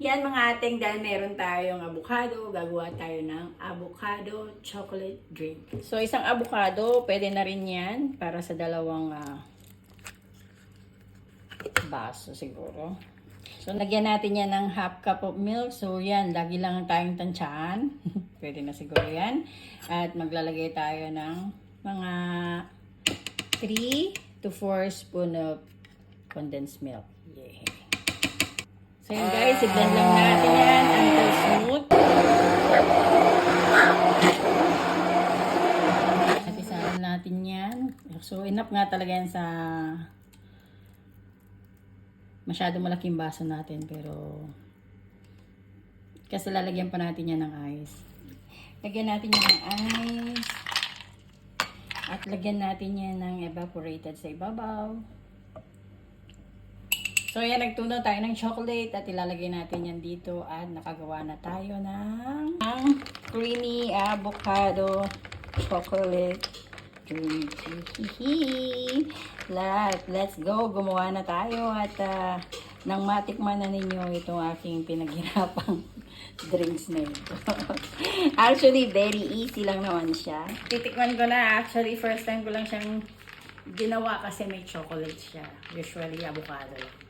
Yan mga ating, dahil meron tayong avocado, gagawa tayo ng avocado chocolate drink. So isang avocado, pwede na rin yan para sa dalawang baso siguro. So lagyan natin yan ng half cup of milk. So yan, lagi lang tayong tansyahan. Pwede na siguro yan. At maglalagay tayo ng mga 3 to 4 spoon of condensed milk. Yeah. So yun guys, i-blend lang natin yan until smooth. At isahan natin yan. So enough nga talaga yan sa masyado malaking baso natin, pero kasi lalagyan pa natin yan ng ice. Lagyan natin yan ng ice. At lagyan natin yan ng evaporated sa ibabaw. So, yan, nagtunaw tayo ng chocolate at ilalagay natin yan dito at nakagawa na tayo ng creamy avocado chocolate drink. Let's go! Gumawa na tayo at nang matikman na ninyo itong aking pinaghirapang drinks na ito. Actually, very easy lang naman siya. Titikman ko na. Actually, first time ko lang siyang ginawa kasi may chocolate siya. Usually, avocado lang.